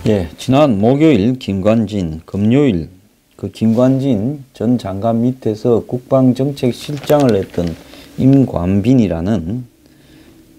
예, 지난 목요일 김관진, 금요일 김관진 전 장관 밑에서 국방정책실장을 했던 임관빈이라는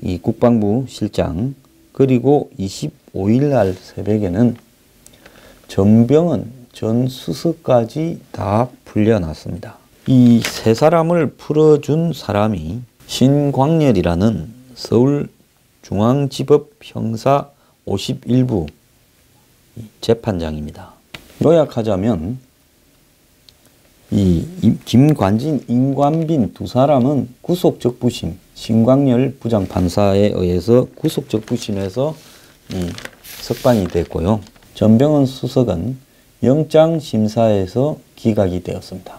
이 국방부 실장, 그리고 25일 날 새벽에는 전병헌 전 수석까지 다 풀려났습니다. 이 세 사람을 풀어준 사람이 신광렬이라는 서울중앙지법 형사 51부 재판장입니다. 요약하자면 이 김관진, 임관빈 두 사람은 구속적부심, 신광렬 부장판사에 의해서 구속적부심에서 석방이 됐고요. 전병헌 수석은 영장심사에서 기각이 되었습니다.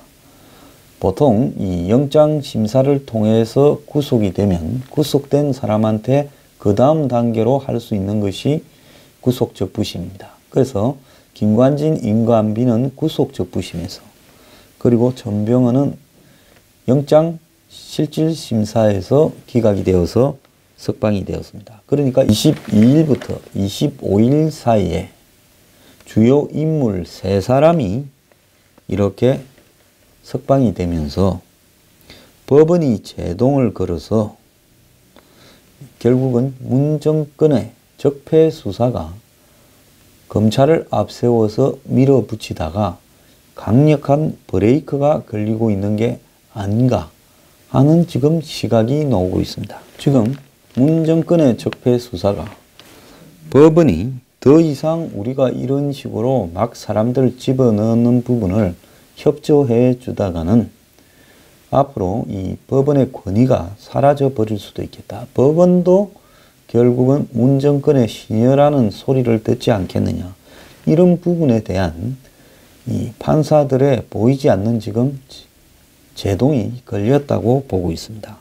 보통 이 영장심사를 통해서 구속이 되면 구속된 사람한테 그 다음 단계로 할 수 있는 것이 구속적부심입니다. 그래서 김관진, 임관빈은 구속적부심에서, 그리고 전병헌은 영장실질심사에서 기각이 되어서 석방이 되었습니다. 그러니까 22일부터 25일 사이에 주요 인물 세 사람이 이렇게 석방이 되면서 법원이 제동을 걸어서 결국은 문 정권의 적폐 수사가 검찰을 앞세워서 밀어붙이다가 강력한 브레이크가 걸리고 있는 게 아닌가 하는 지금 시각이 나오고 있습니다. 지금 문 정권의 적폐 수사가 법원이 더 이상 우리가 이런 식으로 막 사람들 집어넣는 부분을 협조해 주다가는 앞으로 이 법원의 권위가 사라져 버릴 수도 있겠다. 법원도 결국은 문 정권의 신여라는 소리를 듣지 않겠느냐. 이런 부분에 대한 이 판사들의 보이지 않는 지금 제동이 걸렸다고 보고 있습니다.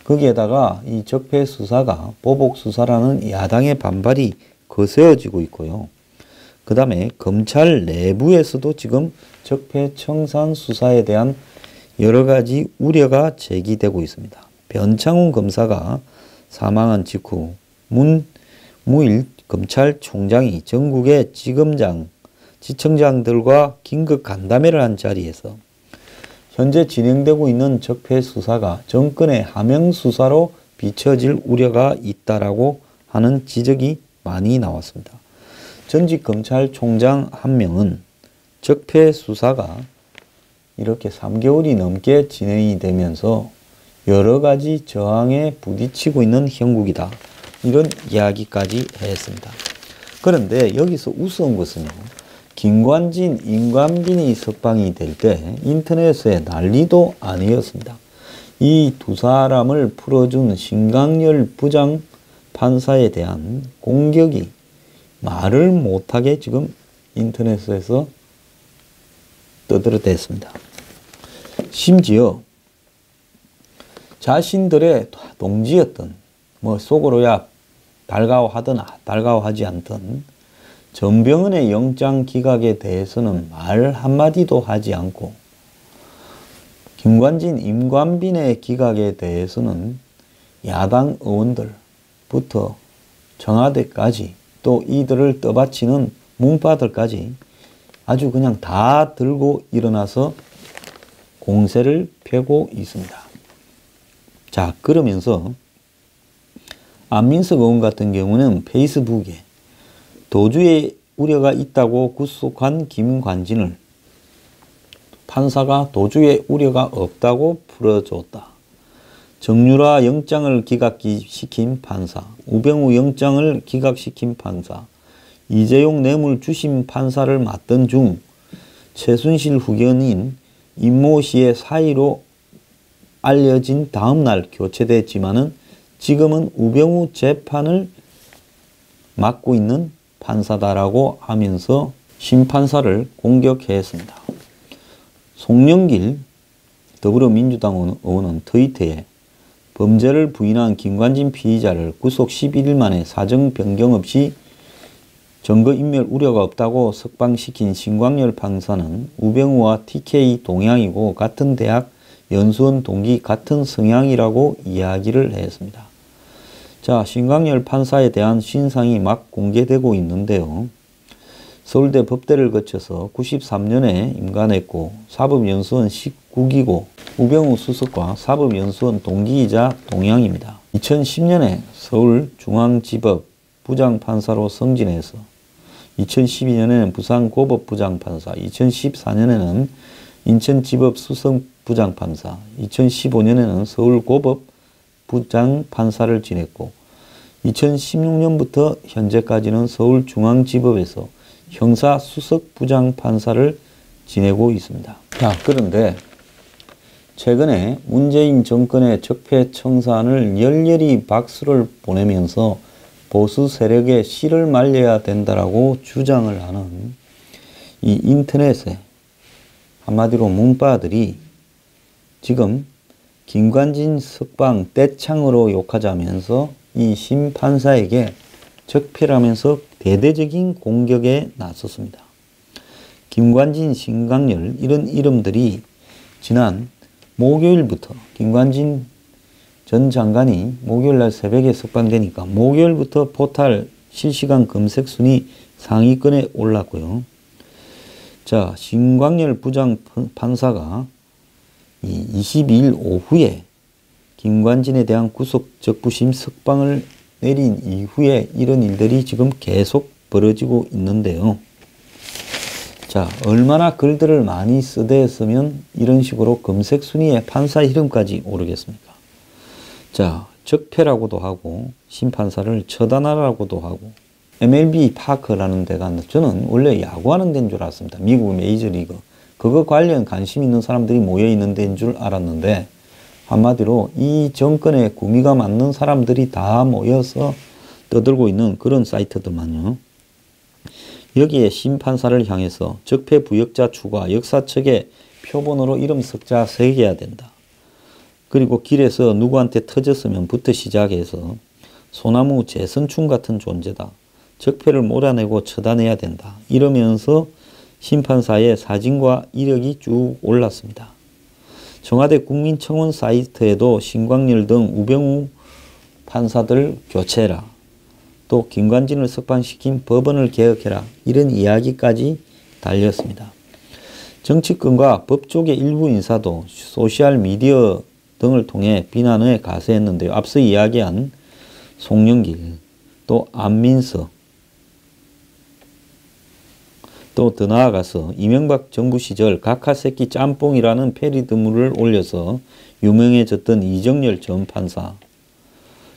거기에다가 이 적폐 수사가 보복 수사라는 야당의 반발이 거세어지고 있고요. 그 다음에 검찰 내부에서도 지금 적폐 청산 수사에 대한 여러 가지 우려가 제기되고 있습니다. 변창훈 검사가 사망한 직후 무일 검찰총장이 전국의 지검장, 지청장들과 긴급 간담회를 한 자리에서 현재 진행되고 있는 적폐 수사가 정권의 하명 수사로 비춰질 우려가 있다라고 하는 지적이 많이 나왔습니다. 전직 검찰총장 한 명은 적폐 수사가 이렇게 3개월이 넘게 진행이 되면서 여러 가지 저항에 부딪히고 있는 형국이다. 이런 이야기까지 했습니다. 그런데 여기서 우스운 것은요. 김관진, 임관빈이 석방이 될 때 인터넷에 난리도 아니었습니다. 이 두 사람을 풀어준 신광렬 부장 판사에 대한 공격이 말을 못하게 지금 인터넷에서 떠들어댔습니다. 심지어 자신들의 동지였던 속으로야 달가워하거나 달가워하지 않던 전병헌의 영장 기각에 대해서는 말 한마디도 하지 않고 김관진, 임관빈의 기각에 대해서는 야당 의원들부터 청와대까지 또 이들을 떠받치는 문파들까지 아주 그냥 다 들고 일어나서 공세를 펴고 있습니다. 자, 그러면서 안민석 의원 같은 경우는 페이스북에 도주의 우려가 있다고 구속한 김관진을 판사가 도주의 우려가 없다고 풀어줬다. 정유라 영장을 기각시킨 판사, 우병우 영장을 기각시킨 판사, 이재용 뇌물주심 판사를 맡던 중 최순실 후견인 임모 씨의 사의로 알려진 다음 날 교체됐지만은 지금은 우병우 재판을 맡고 있는 판사다라고 하면서 심판사를 공격했습니다. 송영길 더불어민주당 의원은 트위터에 범죄를 부인한 김관진 피의자를 구속 11일 만에 사정 변경 없이 증거인멸 우려가 없다고 석방시킨 신광렬 판사는 우병우와 TK 동향이고 같은 대학 연수원 동기 같은 성향이라고 이야기를 했습니다. 자, 신광렬 판사에 대한 신상이 막 공개되고 있는데요. 서울대 법대를 거쳐서 93년에 임관했고 사법연수원 19기고 우병우 수석과 사법연수원 동기이자 동양입니다. 2010년에 서울중앙지법 부장판사로 승진해서 2012년에는 부산고법부장판사, 2014년에는 인천지법 수석부장판사, 2015년에는 서울고법 부장판사를 지냈고 2016년부터 현재까지는 서울중앙지법에서 형사수석부장판사를 지내고 있습니다. 자, 그런데 최근에 문재인 정권의 적폐청산을 열렬히 박수를 보내면서 보수 세력의 씨를 말려야 된다라고 주장을 하는 이 인터넷에 한마디로 문바들이 지금 김관진 석방 떼창으로 욕하자면서 이 심판사에게 적폐라면서 대대적인 공격에 나섰습니다. 김관진, 신강렬 이런 이름들이 지난 목요일부터 김관진 전 장관이 목요일날 새벽에 석방되니까 목요일부터 포탈 실시간 검색 순위 상위권에 올랐고요. 자, 신광렬 부장판사가 22일 오후에 김관진에 대한 구속 적부심 석방을 내린 이후에 이런 일들이 지금 계속 벌어지고 있는데요. 자, 얼마나 글들을 많이 쓰대했으면 이런 식으로 검색 순위에 판사 이름까지 오르겠습니까? 자, 적폐라고도 하고 심판사를 처단하라고도 하고 MLB 파크라는 데가 저는 원래 야구하는 데인 줄 알았습니다. 미국 메이저리그. 그거 관련 관심 있는 사람들이 모여있는 데인 줄 알았는데 한마디로 이 정권에 구미가 맞는 사람들이 다 모여서 떠들고 있는 그런 사이트들만요. 여기에 심판사를 향해서 적폐 부역자 추가 역사책에 표본으로 이름 석자 새겨야 된다. 그리고 길에서 누구한테 터졌으면 부터 시작해서 소나무 재선충 같은 존재다. 적폐를 몰아내고 처단해야 된다. 이러면서 심판사의 사진과 이력이 쭉 올랐습니다. 청와대 국민청원 사이트에도 신광렬 등 우병우 판사들 교체해라. 또 김관진을 석방시킨 법원을 개혁해라. 이런 이야기까지 달렸습니다. 정치권과 법조계 일부 인사도 소셜미디어 등을 통해 비난에 가세했는데요. 앞서 이야기한 송영길, 또 안민석, 또 더 나아가서 이명박 정부 시절 각하새끼 짬뽕이라는 패러디물을 올려서 유명해졌던 이정열 전 판사.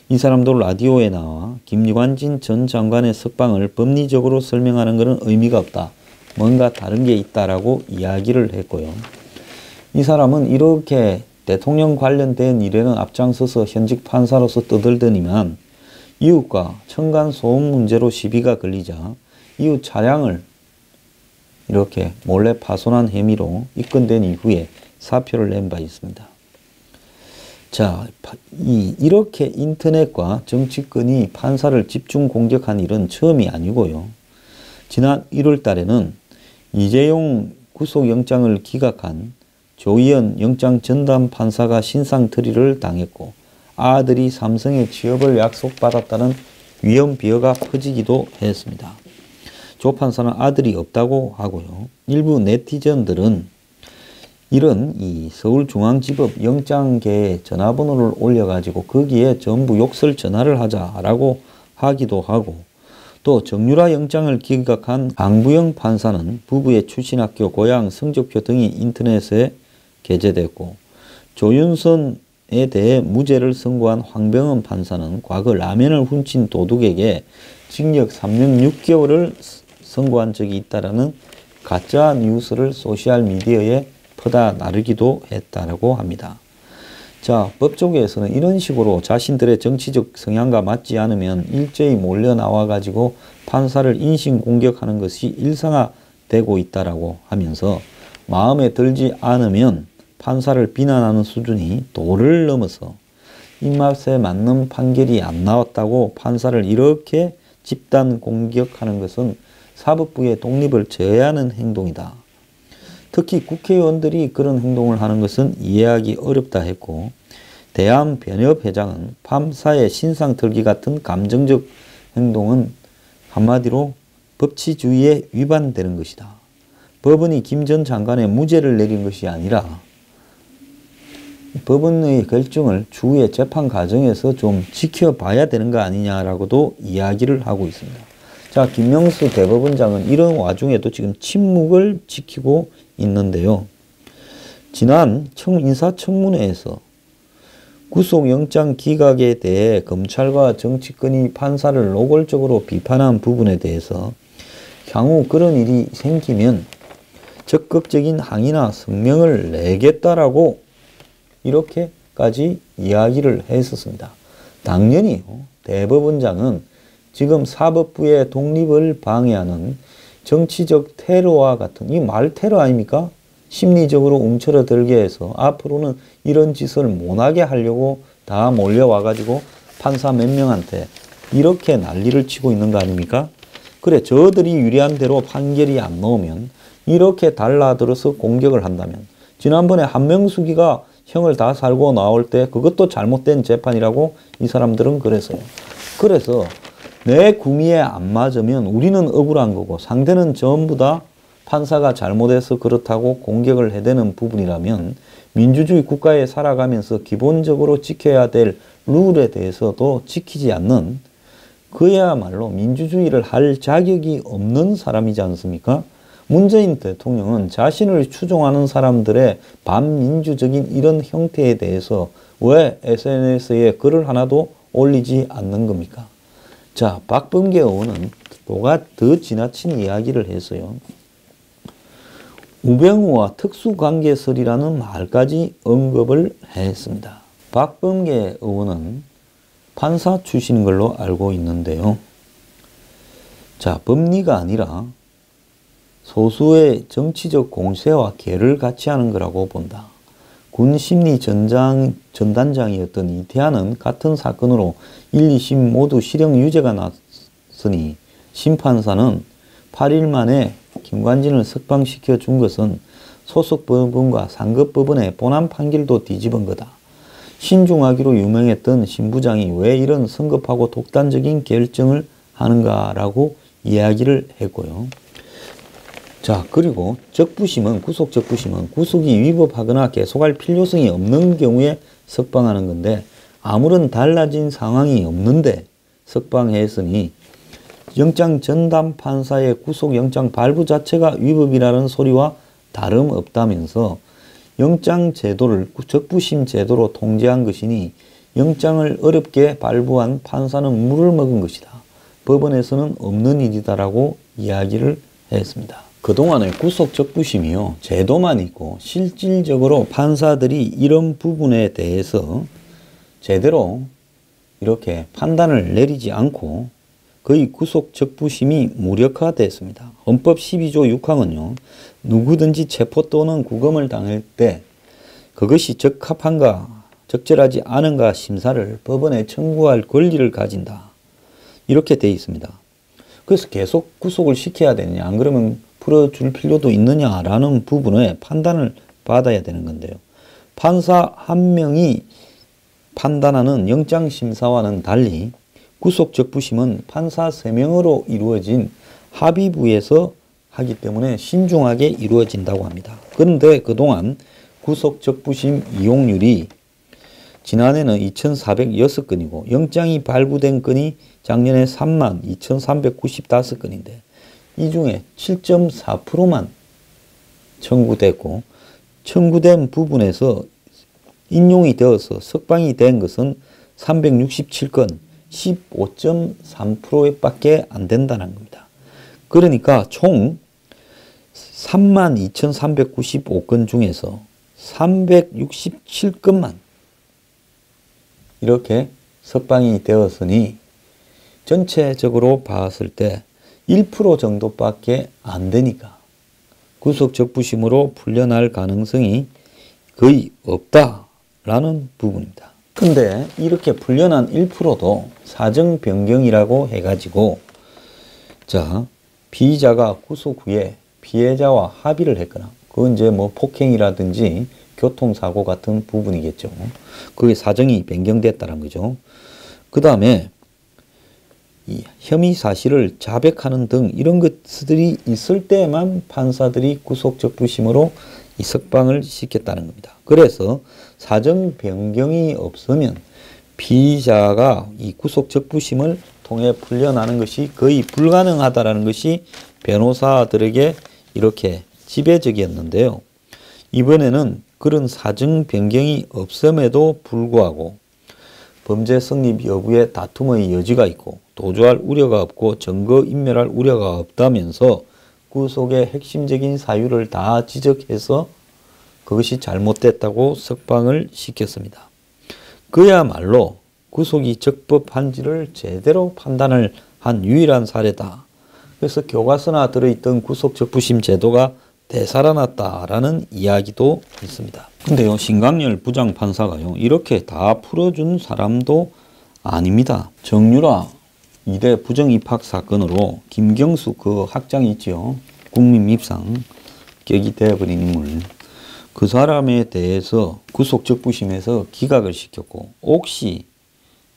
이 사람도 라디오에 나와 김관진 전 장관의 석방을 법리적으로 설명하는 것은 의미가 없다. 뭔가 다른 게 있다라고 이야기를 했고요. 이 사람은 이렇게 대통령 관련된 일에는 앞장서서 현직 판사로서 떠들더니만 이웃과 층간소음 문제로 시비가 걸리자 이웃 차량을 이렇게 몰래 파손한 혐의로 입건된 이후에 사표를 낸 바 있습니다. 자, 이렇게 인터넷과 정치권이 판사를 집중 공격한 일은 처음이 아니고요. 지난 1월 달에는 이재용 구속영장을 기각한 조희연 영장전담 판사가 신상털이를 당했고 아들이 삼성에 취업을 약속받았다는 위험 비어가 퍼지기도 했습니다. 조 판사는 아들이 없다고 하고요. 일부 네티즌들은 이런 이 서울중앙지법 영장계에 전화번호를 올려가지고 거기에 전부 욕설 전화를 하자라고 하기도 하고 또 정유라 영장을 기각한 강부영 판사는 부부의 출신학교, 고향, 성적표 등이 인터넷에 게재됐고 조윤선에 대해 무죄를 선고한 황병헌 판사는 과거 라면을 훔친 도둑에게 징역 3년 6개월을 선고한 적이 있다라는 가짜 뉴스를 소셜미디어에 퍼다 나르기도 했다라고 합니다. 자, 법조계에서는 이런 식으로 자신들의 정치적 성향과 맞지 않으면 일제히 몰려 나와가지고 판사를 인신공격하는 것이 일상화되고 있다라고 하면서 마음에 들지 않으면 판사를 비난하는 수준이 도를 넘어서 입맛에 맞는 판결이 안 나왔다고 판사를 이렇게 집단 공격하는 것은 사법부의 독립을 제어하는 행동이다. 특히 국회의원들이 그런 행동을 하는 것은 이해하기 어렵다 했고 대한변협회장은 판사의 신상털기 같은 감정적 행동은 한마디로 법치주의에 위반되는 것이다. 법원이 김 전 장관의 무죄를 내린 것이 아니라 법원의 결정을 추후에 재판 과정에서 좀 지켜봐야 되는 거 아니냐라고도 이야기를 하고 있습니다. 자, 김명수 대법원장은 이런 와중에도 지금 침묵을 지키고 있는데요. 지난 인사청문회에서 구속영장 기각에 대해 검찰과 정치권이 판사를 노골적으로 비판한 부분에 대해서 향후 그런 일이 생기면 적극적인 항의나 성명을 내겠다라고 이렇게까지 이야기를 했었습니다. 당연히 대법원장은 지금 사법부의 독립을 방해하는 정치적 테러와 같은 이 말 테러 아닙니까? 심리적으로 움츠러들게 해서 앞으로는 이런 짓을 못하게 하려고 다 몰려와가지고 판사 몇 명한테 이렇게 난리를 치고 있는 거 아닙니까? 그래, 저들이 유리한 대로 판결이 안 나오면 이렇게 달라들어서 공격을 한다면 지난번에 한명숙이가 형을 다 살고 나올 때 그것도 잘못된 재판이라고 이 사람들은 그랬어요. 그래서 내 구미에 안 맞으면 우리는 억울한 거고 상대는 전부 다 판사가 잘못해서 그렇다고 공격을 해대는 부분이라면 민주주의 국가에 살아가면서 기본적으로 지켜야 될 룰에 대해서도 지키지 않는 그야말로 민주주의를 할 자격이 없는 사람이지 않습니까? 문재인 대통령은 자신을 추종하는 사람들의 반민주적인 이런 형태에 대해서 왜 SNS에 글을 하나도 올리지 않는 겁니까? 자, 박범계 의원은 또가 더 지나친 이야기를 했어요. 우병우와 특수관계설이라는 말까지 언급을 했습니다. 박범계 의원은 판사 출신인 걸로 알고 있는데요. 자, 법리가 아니라 소수의 정치적 공세와 계를 같이 하는 거라고 본다. 군 심리 전단장이었던 이태하는 같은 사건으로 1, 2심 모두 실형 유죄가 났으니 심판사는 8일 만에 김관진을 석방시켜 준 것은 소속 법원과 상급 법원의 본안 판결도 뒤집은 거다. 신중하기로 유명했던 신부장이 왜 이런 성급하고 독단적인 결정을 하는가라고 이야기를 했고요. 자, 그리고 구속 적부심은 구속이 위법하거나 계속할 필요성이 없는 경우에 석방하는 건데 아무런 달라진 상황이 없는데 석방했으니 영장 전담 판사의 구속영장 발부 자체가 위법이라는 소리와 다름없다면서 영장 제도를 적부심 제도로 통제한 것이니 영장을 어렵게 발부한 판사는 물을 먹은 것이다. 법원에서는 없는 일이다라고 이야기를 했습니다. 그동안의 구속 적부심이요, 제도만 있고 실질적으로 판사들이 이런 부분에 대해서 제대로 이렇게 판단을 내리지 않고 거의 구속 적부심이 무력화됐습니다. 헌법 12조 6항은요, 누구든지 체포 또는 구금을 당할 때 그것이 적합한가 적절하지 않은가 심사를 법원에 청구할 권리를 가진다. 이렇게 되어 있습니다. 그래서 계속 구속을 시켜야 되느냐, 안 그러면 풀어줄 필요도 있느냐라는 부분에 판단을 받아야 되는 건데요. 판사 한 명이 판단하는 영장심사와는 달리 구속적부심은 판사 3명으로 이루어진 합의부에서 하기 때문에 신중하게 이루어진다고 합니다. 그런데 그동안 구속적부심 이용률이 지난해는 2,406건이고 영장이 발부된 건이 작년에 32,395건인데 이 중에 7.4%만 청구됐고 청구된 부분에서 인용이 되어서 석방이 된 것은 367건 15.3%밖에 안 된다는 겁니다. 그러니까 총 32,395건 중에서 367건만 이렇게 석방이 되었으니 전체적으로 봤을 때 1% 정도밖에 안 되니까 구속적부심으로 풀려날 가능성이 거의 없다라는 부분입니다. 근데 이렇게 풀려난 1%도 사정 변경이라고 해가지고 자, 피의자가 구속 후에 피해자와 합의를 했거나 그건 이제 뭐 폭행이라든지 교통사고 같은 부분이겠죠. 그게 사정이 변경됐다는 거죠. 그 다음에 이 혐의 사실을 자백하는 등 이런 것들이 있을 때만 판사들이 구속적부심으로 이 석방을 시켰다는 겁니다. 그래서 사정 변경이 없으면 피의자가 이 구속적부심을 통해 풀려나는 것이 거의 불가능하다라는 것이 변호사들에게 이렇게 지배적이었는데요. 이번에는 그런 사정 변경이 없음에도 불구하고 범죄 성립 여부에 다툼의 여지가 있고 도주할 우려가 없고 증거인멸할 우려가 없다면서 구속의 핵심적인 사유를 다 지적해서 그것이 잘못됐다고 석방을 시켰습니다. 그야말로 구속이 적법한지를 제대로 판단을 한 유일한 사례다. 그래서 교과서나 들어있던 구속적부심 제도가 되살아났다라는 이야기도 있습니다. 근데요, 신강렬 부장판사가요, 이렇게 다 풀어준 사람도 아닙니다. 정유라 이대 부정입학 사건으로 김경수 그 학장이 있지요. 국민밉상 격이 되어버린 인물. 그 사람에 대해서 구속적부심에서 기각을 시켰고, 옥시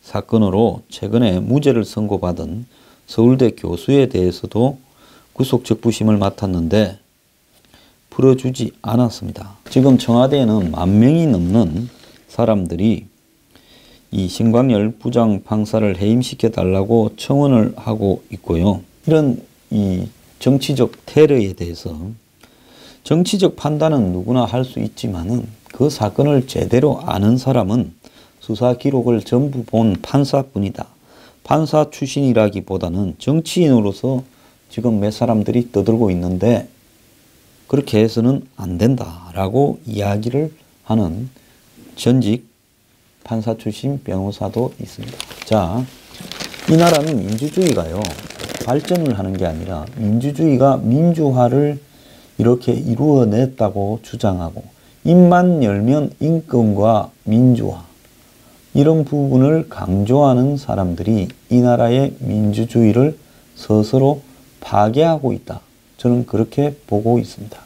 사건으로 최근에 무죄를 선고받은 서울대 교수에 대해서도 구속적부심을 맡았는데 풀어주지 않았습니다. 지금 청와대에는 10,000명이 넘는 사람들이 이 신광열 부장판사를 해임시켜달라고 청원을 하고 있고요. 이런 이 정치적 테러에 대해서 정치적 판단은 누구나 할 수 있지만은 그 사건을 제대로 아는 사람은 수사 기록을 전부 본 판사뿐이다. 판사 출신이라기보다는 정치인으로서 지금 몇 사람들이 떠들고 있는데 그렇게 해서는 안 된다라고 이야기를 하는 전직 판사 출신 변호사도 있습니다. 자, 이 나라는 민주주의가요, 발전을 하는 게 아니라 민주주의가 민주화를 이렇게 이루어냈다고 주장하고 입만 열면 인권과 민주화 이런 부분을 강조하는 사람들이 이 나라의 민주주의를 스스로 파괴하고 있다. 저는 그렇게 보고 있습니다.